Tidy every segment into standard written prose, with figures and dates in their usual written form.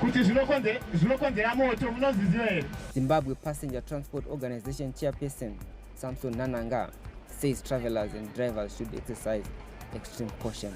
kuti zvinokonzera moto munozviziva here. Zimbabwe Passenger Transport Organization chairperson Samson Nananga says travelers and drivers should exercise extreme caution.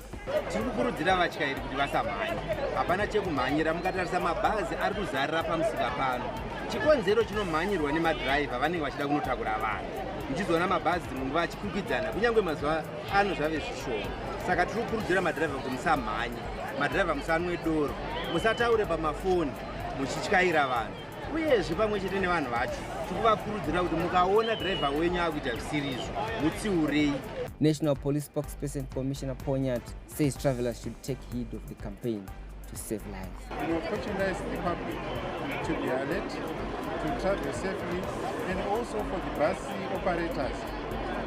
Tirikukurudzira vatyairi kuti vasamhanya. Hapana chekumhanyira mukatarisa mabhazi ari kuzarira pamusika pano. Chikonzero chinomhanyirwa nemadhiraivha vanenge vachida kunotakura vanhu. Ndichizoona mabhazi munguva achikwikwidzana kunyange mazuva ano zvave zvishoma. Saka tirikukurudzira madhiraivha kuti musamhanye. Madhiraivha musanwe doro. Musataure pamafoni muchityaira vanhu. Uyezve pamwe chete nevanhu vacho tirikuvakurudzira kuti mukaona dhiraivha wenyu akuita zvisirizvo mutsiurei. National Police Spokesperson Commissioner Ponyat says travelers should take heed of the campaign to save lives. We opportunize the public to be alert, to travel safely, and also for the bus operators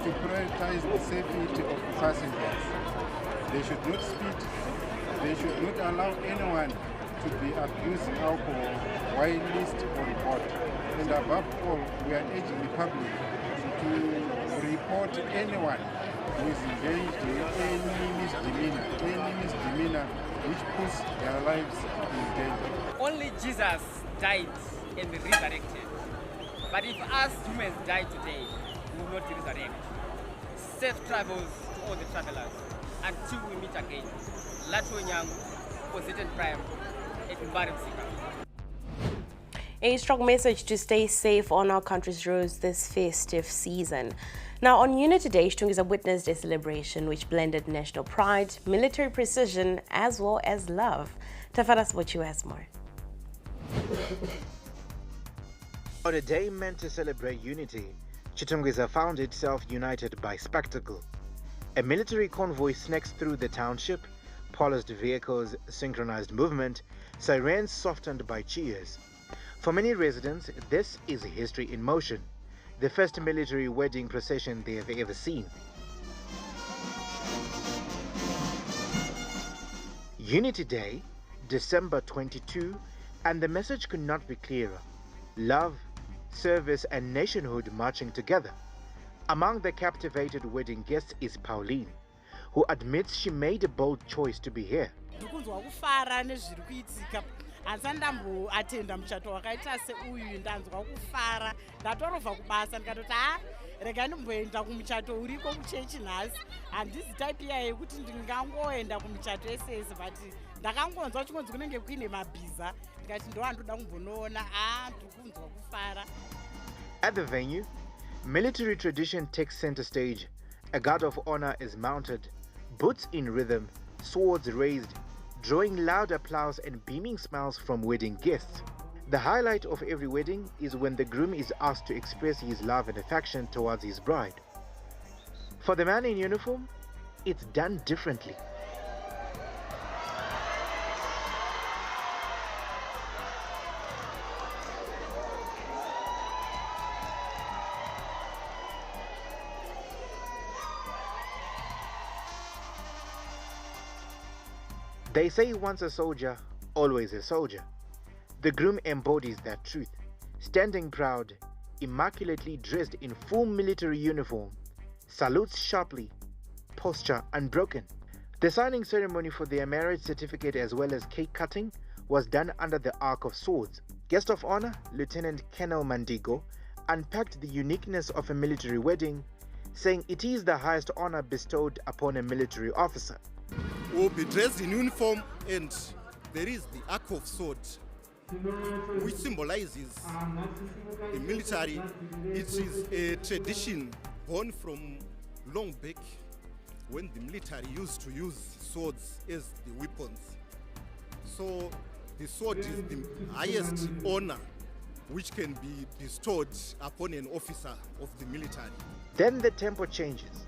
to prioritize the safety of passengers. They should not speed, they should not allow anyone to be abusing alcohol whilst on board. And above all, we are urging the public to report anyone who is engaged in any misdemeanor which puts their lives in danger. Only Jesus died and resurrected. But if us humans die today, we will not resurrect. Safe travels to all the travelers until we meet again. Latho Nyangu, Positive Prime, at Mbarimsika. A strong message to stay safe on our country's roads this festive season. Now, on Unity Day, Shtungiza witnessed a celebration which blended national pride, military precision, as well as love. Tafaras Bochu has more. On a day meant to celebrate unity, Chitungwiza found itself united by spectacle. A military convoy snakes through the township, polished vehicles, synchronized movement, sirens softened by cheers. For many residents, this is history in motion, the first military wedding procession they have ever seen. Unity Day, December 22, and the message could not be clearer. Love, service, and nationhood marching together. Among the captivated wedding guests is Pauline, who admits she made a bold choice to be here. Ansandambo attenda muchato wakaita seuyu ndanzwa kufara ndatorovha kubasa ndikatoti rega ndimboenda kumuchato uriko kuchechi nhasi handisi type iya yekuti ndingangoenda kumuchato esese but ndakangonzwa chikonzi kunenge kuine mabhiza ndikati ndowandoda kumbonoona ndirikunzwa kufara. At the venue, military tradition takes center stage. A guard of honor is mounted, boots in rhythm, swords raised, drawing loud applause and beaming smiles from wedding guests. The highlight of every wedding is when the groom is asked to express his love and affection towards his bride. For the man in uniform, it's done differently. They say once a soldier, always a soldier. The groom embodies that truth, standing proud, immaculately dressed in full military uniform, salutes sharply, posture unbroken. The signing ceremony for their marriage certificate as well as cake cutting was done under the Arc of Swords. Guest of honor, Lieutenant Colonel Mandigo, unpacked the uniqueness of a military wedding, saying it is the highest honor bestowed upon a military officer. Will be dressed in uniform, and there is the Arc of Sword, which symbolizes the military. It is a tradition born from long back when the military used to use swords as the weapons. So the sword is the highest honor which can be bestowed upon an officer of the military. Then the tempo changes.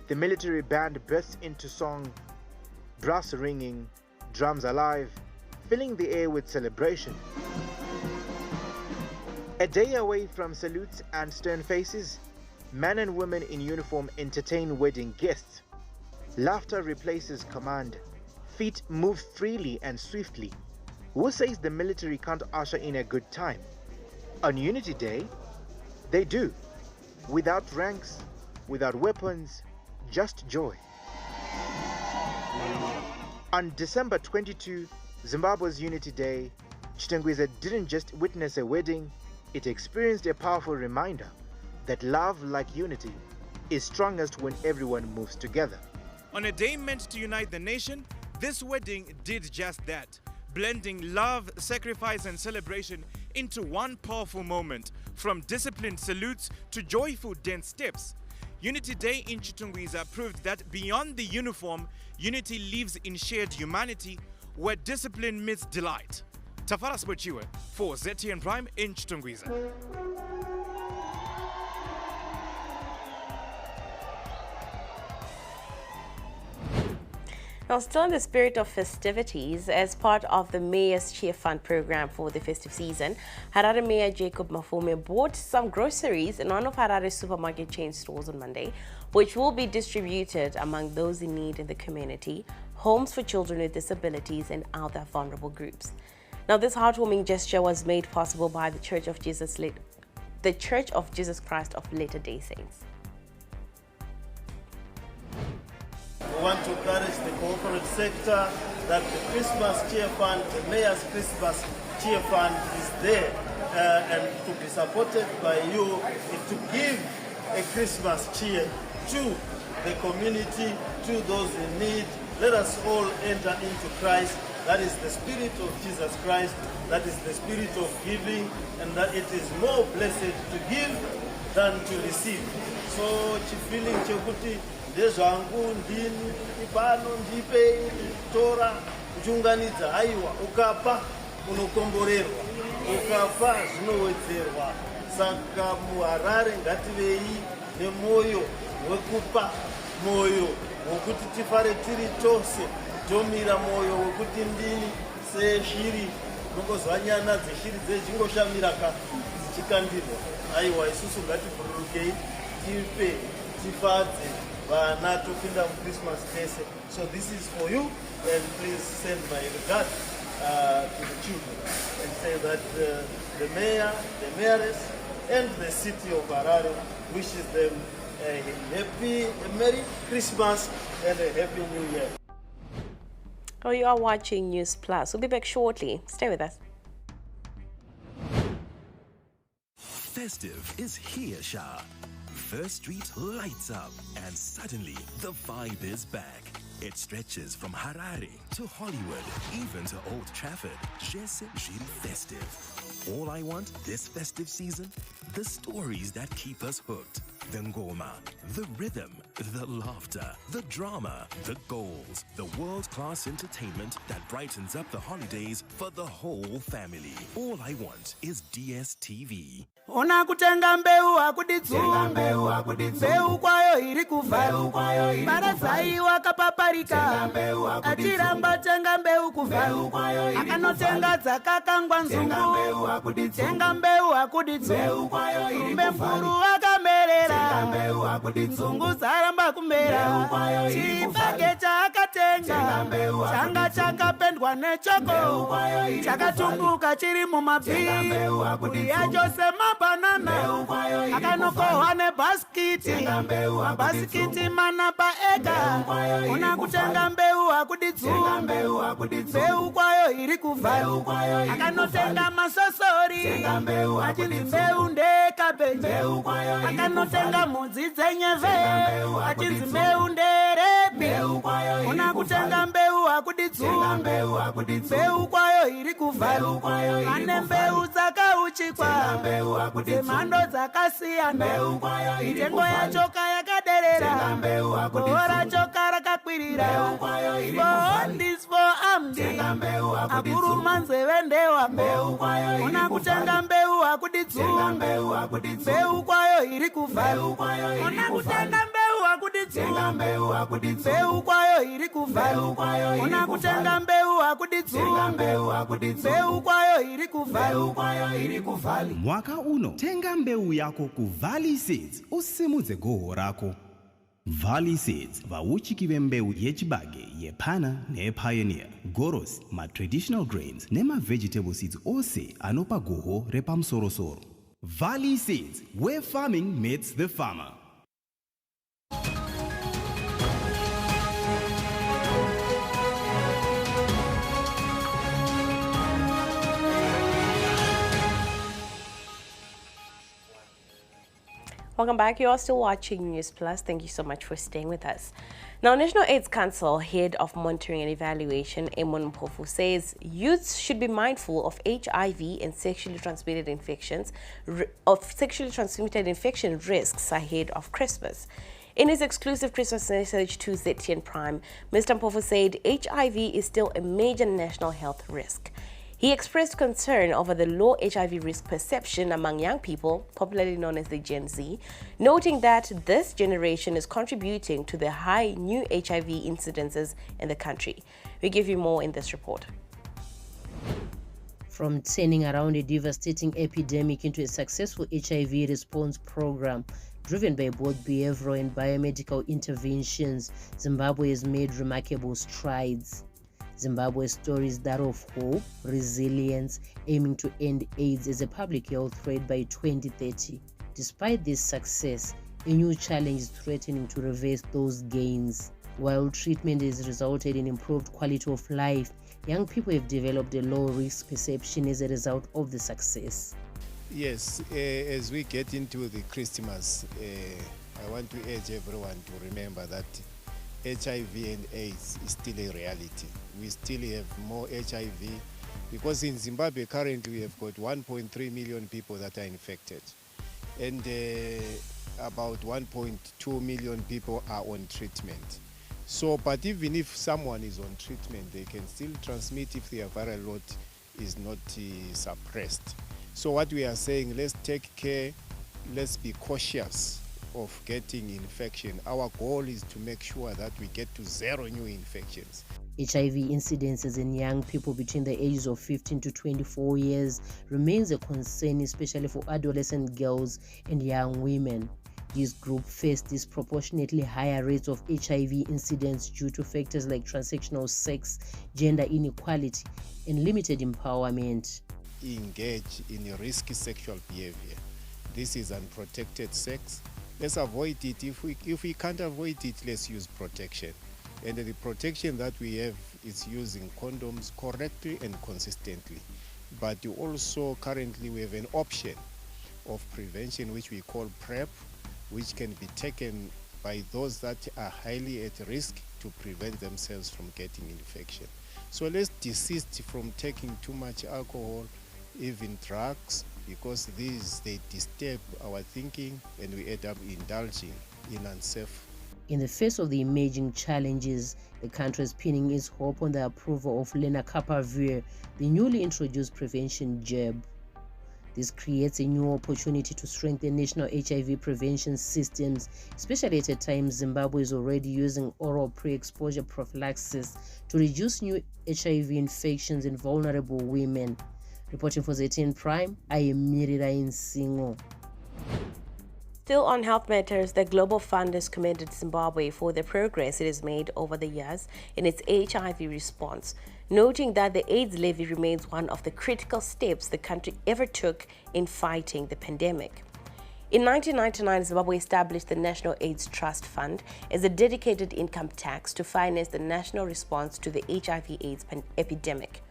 The military band bursts into song, brass ringing, drums alive, filling the air with celebration. A day away from salutes and stern faces, men and women in uniform entertain wedding guests. Laughter replaces command. Feet move freely and swiftly. Who says the military can't usher in a good time? On Unity Day, they do. Without ranks, without weapons, just joy. On December 22, Zimbabwe's Unity Day, Chitengwiza didn't just witness a wedding, it experienced a powerful reminder that love, like unity, is strongest when everyone moves together. On a day meant to unite the nation, this wedding did just that, blending love, sacrifice and celebration into one powerful moment, from disciplined salutes to joyful dance steps. Unity Day in Chitungwiza proved that beyond the uniform, unity lives in shared humanity, where discipline meets delight. Tafara Spochiwe for ZTN Prime in Chitungwiza. Now, still in the spirit of festivities, as part of the Mayor's Cheer Fund program for the festive season, Harare Mayor Jacob Mafume bought some groceries in one of Harare's supermarket chain stores on Monday, which will be distributed among those in need in the community, homes for children with disabilities, and other vulnerable groups. Now, this heartwarming gesture was made possible by the Church of Jesus Christ of Latter-day Saints. We want to encourage the corporate sector that the Christmas Cheer Fund, the Mayor's Christmas Cheer Fund is there and to be supported by you to give a Christmas cheer to the community, to those in need. Let us all enter into Christ. That is the spirit of Jesus Christ. That is the spirit of giving, and that it is more blessed to give than to receive. So, feeling chekuti ndezvangu ndini ipano ndipe tora kuchunganidza aiwa ukapa unokomborerwa ukapa zvinowedzerwa. Saka muHarare ngativei nemoyo wekupa, moyo wokuti tifare tiri tose, tomira moyo wokuti ndini seshiri nongozwa nyana dzeshiri dzechingoshamira dzichikandirwa. Aiwa isusu ngativhururukei tipe tifadze vana topinda muChristmas tese. So this is for you, and please send my regards to the children and say that the mayor, the mayoress, and the city of Harare wishes them a Merry Christmas and a Happy New Year. Oh, you are watching Newsplus. We'll be back shortly. Stay with us. Festive is here, Shah. First Street lights up, and suddenly the vibe is back. It stretches from Harare to Hollywood, even to Old Trafford. Jesse Gilles Festive. All I want this festive season? The stories that keep us hooked. The ngoma, the rhythm, the laughter, the drama, the goals, the world-class entertainment that brightens up the holidays for the whole family. All I want is DSTV. Ona kutenga mbeu akuditsunga mbeu kwayo iri kuva Marasai wakapaparika achiramba tenga mbeu kuva akanotenga dzakakangwa nzungu tenga mbeu akuditsunga mbefuru akamerera nzungu dzaramba kumera chibage chaakatenga changa chakapendwa nechoko chakatumbuka chiri mumabhi yachose banana akanokohwa nebaskiti baskiti mana paega una kutenga mbeu akuditsunga mbeu kwayo iri kuva akanotenga masosori achinzi mbeu ndekabeji akanotenga mudzi dzenyeve achinzi mbeu nderepi una kutenga mbeu akuditsunga mbeu kwayo iri kuva ane mbeu dzakauchikwa dzemhando dzakasiyana mitengo yacho yakaderera goho racho rakakwirira for this for amdi akuru manzeve ndewa una kutenga mbeu akuditsunga mbeu kwayo iri kuva una kutenga mbeu akuditsunga mbeu kwayo iri kuva una kutenga mbeu akuditsunga mbeu kwayo iri kuva Mwaka uno, tenga mbeu yako ku Valley Seeds, usimudze goho rako. Valley Seeds, vauchiki vembeu yechibage, yepana nePioneer, goros, ma-traditional grains, nema-vegetable seeds ose anopa goho repamsorosoro. Valley Seeds, where farming meets the farmer. Welcome back. You are still watching Newsplus. Thank you so much for staying with us. Now, National AIDS Council Head of Monitoring and Evaluation, Emon Mpofu, says youths should be mindful of HIV and sexually transmitted infection risks ahead of Christmas. In his exclusive Christmas message to ZTN Prime, Mr. Mpofu said HIV is still a major national health risk. He expressed concern over the low HIV risk perception among young people, popularly known as the Gen Z, noting that this generation is contributing to the high new HIV incidences in the country. We give you more in this report. From turning around a devastating epidemic into a successful HIV response program, driven by both behavioral and biomedical interventions, Zimbabwe has made remarkable strides. Zimbabwe's story is that of hope, resilience, aiming to end AIDS as a public health threat by 2030. Despite this success, a new challenge is threatening to reverse those gains. While treatment has resulted in improved quality of life, young people have developed a low-risk perception as a result of the success. Yes, as we get into the Christmas, I want to urge everyone to remember that HIV and AIDS is still a reality. We still have more HIV because in Zimbabwe currently we have got 1.3 million people that are infected, and about 1.2 million people are on treatment. So, but even if someone is on treatment, they can still transmit if their viral load is not suppressed. So what we are saying, let's take care, let's be cautious of getting infection. Our goal is to make sure that we get to 0 new infections. HIV incidences in young people between the ages of 15 to 24 years remains a concern, especially for adolescent girls and young women. This group face disproportionately higher rates of HIV incidents due to factors like transactional sex, gender inequality, and limited empowerment. Engage in risky sexual behavior. This is unprotected sex. Let's avoid it. If we can't avoid it, let's use protection. And the protection that we have is using condoms correctly and consistently. But also currently we have an option of prevention which we call PrEP, which can be taken by those that are highly at risk to prevent themselves from getting infection. So let's desist from taking too much alcohol, even drugs, because they disturb our thinking and we end up indulging in unsafe. In the face of the emerging challenges, the country is pinning its hope on the approval of lenacapavir, the newly introduced prevention jab. This creates a new opportunity to strengthen national HIV prevention systems, especially at a time Zimbabwe is already using oral pre-exposure prophylaxis to reduce new HIV infections in vulnerable women. Reporting for ZTN Prime, I am Mirira Insingo. Still on health matters, the Global Fund has commended Zimbabwe for the progress it has made over the years in its HIV response, noting that the AIDS levy remains one of the critical steps the country ever took in fighting the pandemic. In 1999, Zimbabwe established the National AIDS Trust Fund as a dedicated income tax to finance the national response to the HIV/AIDS epidemic.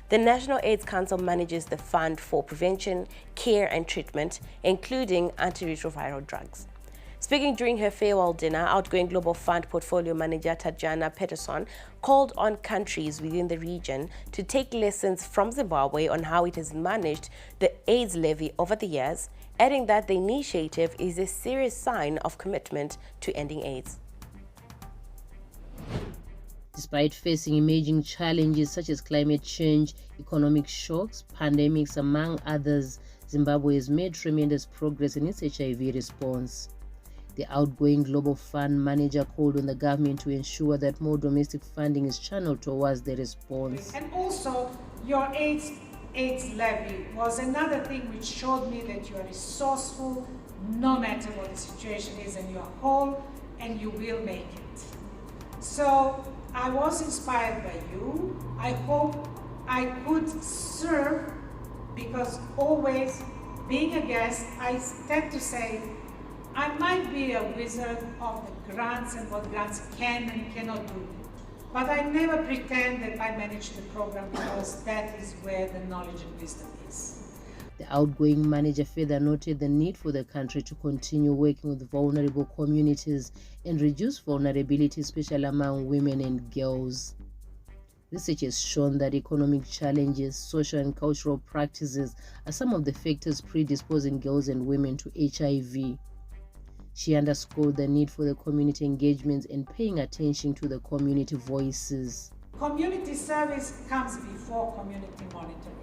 The National AIDS Council manages the fund for prevention, care and treatment, including antiretroviral drugs. Speaking during her farewell dinner, outgoing Global Fund Portfolio Manager Tatjana Peterson called on countries within the region to take lessons from Zimbabwe on how it has managed the AIDS levy over the years, adding that the initiative is a serious sign of commitment to ending AIDS. Despite facing emerging challenges such as climate change, economic shocks, pandemics, among others, Zimbabwe has made tremendous progress in its HIV response. The outgoing Global Fund manager called on the government to ensure that more domestic funding is channeled towards the response. And also, your AIDS levy was another thing which showed me that you are resourceful no matter what the situation is, and you're whole and you will make it. So I was inspired by you. I hope I could serve, because always being a guest, I tend to say I might be a wizard of the grants and what grants can and cannot do. But I never pretend that I manage the program, because that is where the knowledge and wisdom is. The outgoing manager further noted the need for the country to continue working with vulnerable communities and reduce vulnerability, especially among women and girls. Research has shown that economic challenges, social and cultural practices are some of the factors predisposing girls and women to HIV. She underscored the need for the community engagements and paying attention to the community voices. Community service comes before community monitoring.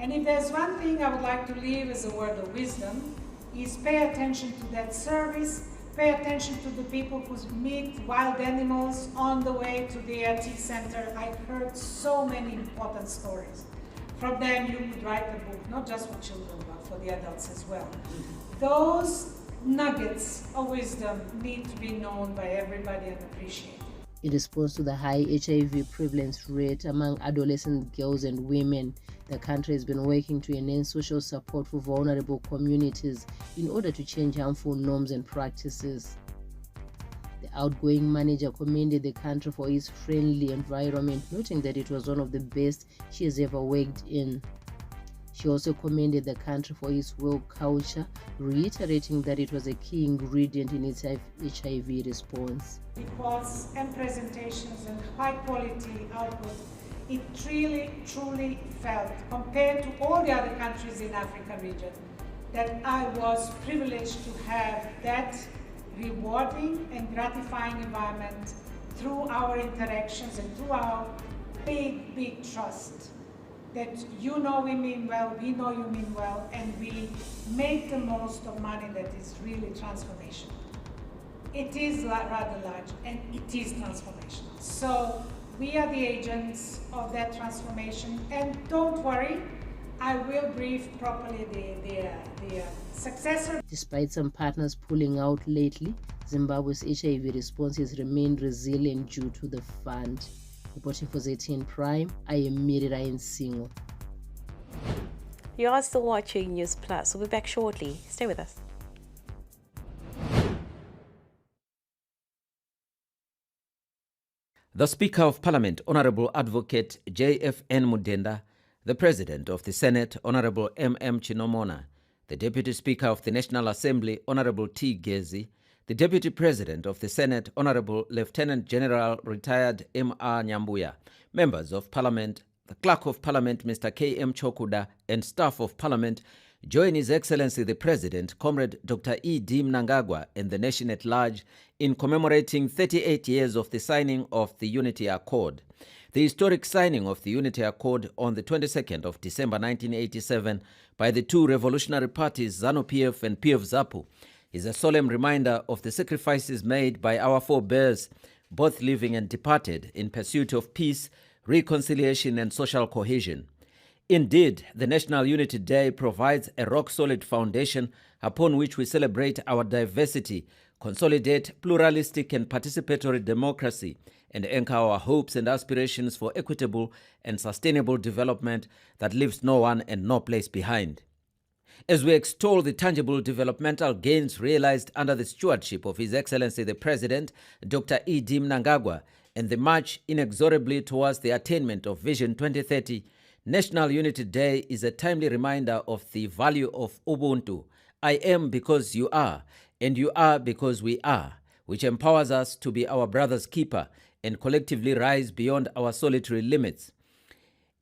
And if there's one thing I would like to leave as a word of wisdom, is pay attention to that service, pay attention to the people who meet wild animals on the way to the ART center. I've heard so many important stories. From them you could write a book, not just for children, but for the adults as well. Those nuggets of wisdom need to be known by everybody and appreciated. In response to the high HIV prevalence rate among adolescent girls and women, the country has been working to enhance social support for vulnerable communities in order to change harmful norms and practices. The outgoing manager commended the country for its friendly environment, noting that it was one of the best she has ever worked in. She also commended the country for its work culture, reiterating that it was a key ingredient in its HIV response. Reports and presentations and high-quality output, it truly felt, compared to all the other countries in Africa region, that I was privileged to have that rewarding and gratifying environment through our interactions and through our big trust. That you know we mean well, we know you mean well, and we make the most of money that is really transformational. It is rather large, and it is transformational. So we are the agents of that transformation, and don't worry, I will brief properly the successor. Despite some partners pulling out lately, Zimbabwe's HIV response has remained resilient due to the fund. Reporting for ZTN Prime, I am Mirira Nsingo. You are still watching Newsplus. We'll be back shortly. Stay with us. The Speaker of Parliament, Honorable Advocate J.F.N. Mudenda, the President of the Senate, Honorable M.M. Chinomona, the Deputy Speaker of the National Assembly, Honorable T. Gezi, the Deputy President of the Senate, Honorable Lieutenant General Retired M.R. Nyambuya, Members of Parliament, the Clerk of Parliament, Mr. K.M. Chokuda, and staff of Parliament join His Excellency the President, Comrade Dr. E.D. Mnangagwa, and the nation at large in commemorating 38 years of the signing of the Unity Accord. The historic signing of the Unity Accord on the 22nd of December 1987 by the two revolutionary parties, ZANU-PF and PF-ZAPU, is a solemn reminder of the sacrifices made by our forebears, both living and departed, in pursuit of peace, reconciliation, and social cohesion. Indeed, the National Unity Day provides a rock-solid foundation upon which we celebrate our diversity, consolidate pluralistic and participatory democracy, and anchor our hopes and aspirations for equitable and sustainable development that leaves no one and no place behind. As we extol the tangible developmental gains realized under the stewardship of His Excellency the President, Dr. E.D. Mnangagwa, and the march inexorably towards the attainment of Vision 2030, National Unity Day is a timely reminder of the value of Ubuntu. I am because you are, and you are because we are, which empowers us to be our brother's keeper and collectively rise beyond our solitary limits.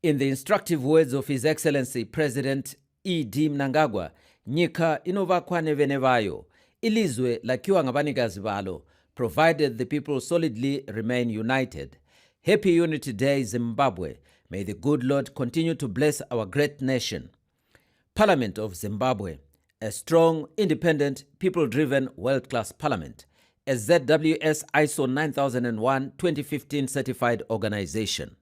In the instructive words of His Excellency President E.D. Mnangagwa, nyika inovakwa nevenevayo, ilizwe lakiwa ngabanikazi balo, provided the people solidly remain united. Happy Unity Day, Zimbabwe. May the good Lord continue to bless our great nation. Parliament of Zimbabwe, a strong, independent, people-driven, world-class parliament, a ZWS ISO 9001-2015 certified organization.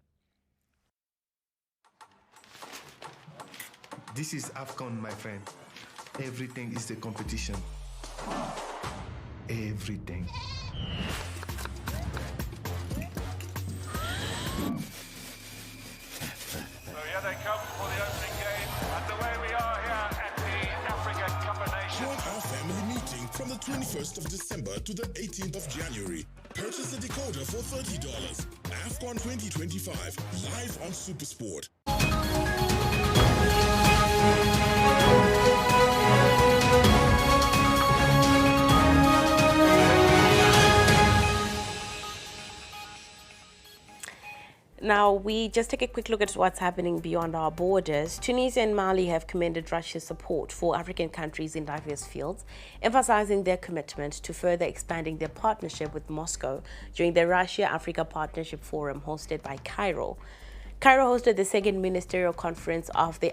This is AFCON, my friend. Everything is a competition. Everything. Here they come for the opening game, and away we are here at the African Cup of Nations. Join our family meeting from the 21st of December to the 18th of January. Purchase a decoder for $30. AFCON 2025, live on SuperSport. Now, we just take a quick look at what's happening beyond our borders. Tunisia and Mali have commended Russia's support for African countries in diverse fields, emphasizing their commitment to further expanding their partnership with Moscow during the Russia-Africa Partnership Forum hosted by Cairo. Cairo hosted the second ministerial conference of the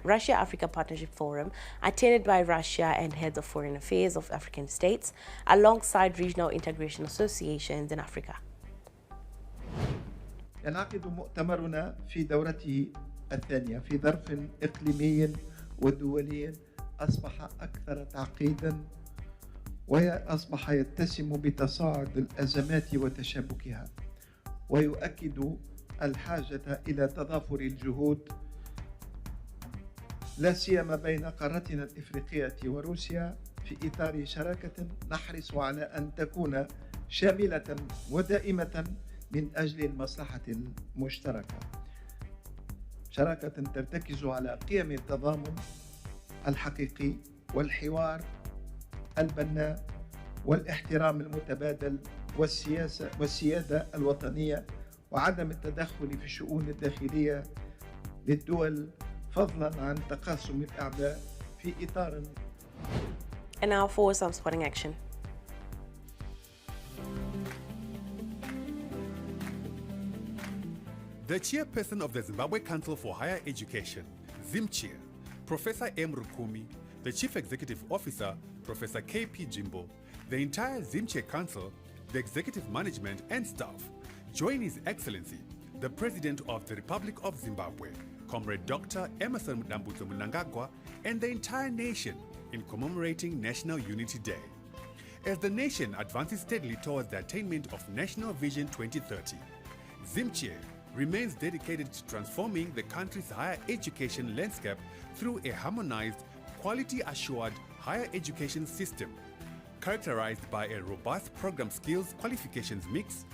Russia-Africa Partnership Forum, attended by Russia and heads of foreign affairs of African states, alongside regional integration associations in Africa. ينعقد مؤتمرنا في دورته الثانية في ظرف إقليمي ودولي أصبح أكثر تعقيدا وأصبح يتسم بتصاعد الأزمات وتشابكها ويؤكد الحاجة إلى تضافر الجهود لا سيما بين قارتنا الإفريقية وروسيا في إطار شراكة نحرص على أن تكون شاملة ودائمة من أجل المصلحة المشتركة. شراكة ترتكز على قيم التضامن الحقيقي والحوار البناء والاحترام المتبادل والسيادة الوطنية وعدم التدخل في الشؤون الداخلية للدول فضلا عن تقاسم الأعباء في إطار. And now for some sporting action. The chairperson of the Zimbabwe Council for Higher Education, ZimChair, Professor M. Rukumi, the Chief Executive Officer, Professor K.P. Jimbo, the entire ZimChair Council, the executive management and staff, join His Excellency, the President of the Republic of Zimbabwe, Comrade Dr. Emerson Mnangagwa Mnangagwa, and the entire nation in commemorating National Unity Day. As the nation advances steadily towards the attainment of National Vision 2030, ZimChair remains dedicated to transforming the country's higher education landscape through a harmonized, quality-assured higher education system, characterized by a robust program skills qualifications mix,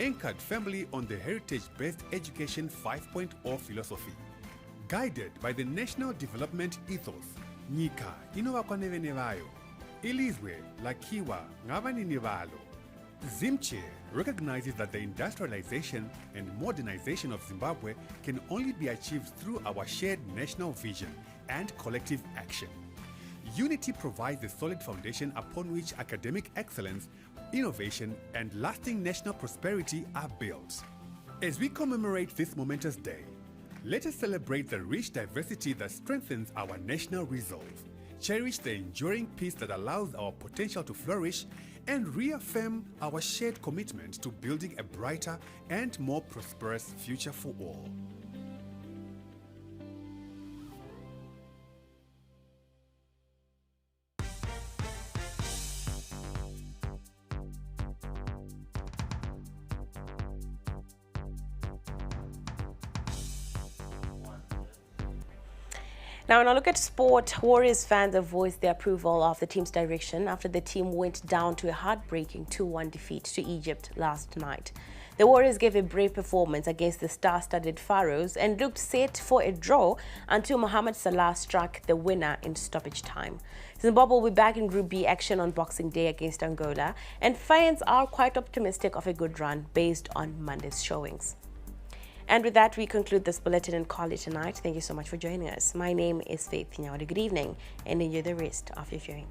anchored firmly on the heritage-based education 5.0 philosophy. Guided by the national development ethos, Nyika inovakwa nevene vayo, ilizwe lakiwa ngavanini valo. ZimChair recognizes that the industrialization and modernization of Zimbabwe can only be achieved through our shared national vision and collective action. Unity provides a solid foundation upon which academic excellence, innovation, and lasting national prosperity are built. As we commemorate this momentous day, let us celebrate the rich diversity that strengthens our national resolve, cherish the enduring peace that allows our potential to flourish, and reaffirm our shared commitment to building a brighter and more prosperous future for all. Now, when I look at sport, Warriors fans have voiced their approval of the team's direction after the team went down to a heartbreaking 2-1 defeat to Egypt last night. The Warriors gave a brave performance against the star-studded Pharaohs and looked set for a draw until Mohamed Salah struck the winner in stoppage time. Zimbabwe will be back in Group B action on Boxing Day against Angola, and fans are quite optimistic of a good run based on Monday's showings. And with that, we conclude this bulletin and call it tonight. Thank you so much for joining us. My name is Faith Nyawade. Good evening and enjoy the rest of your viewing.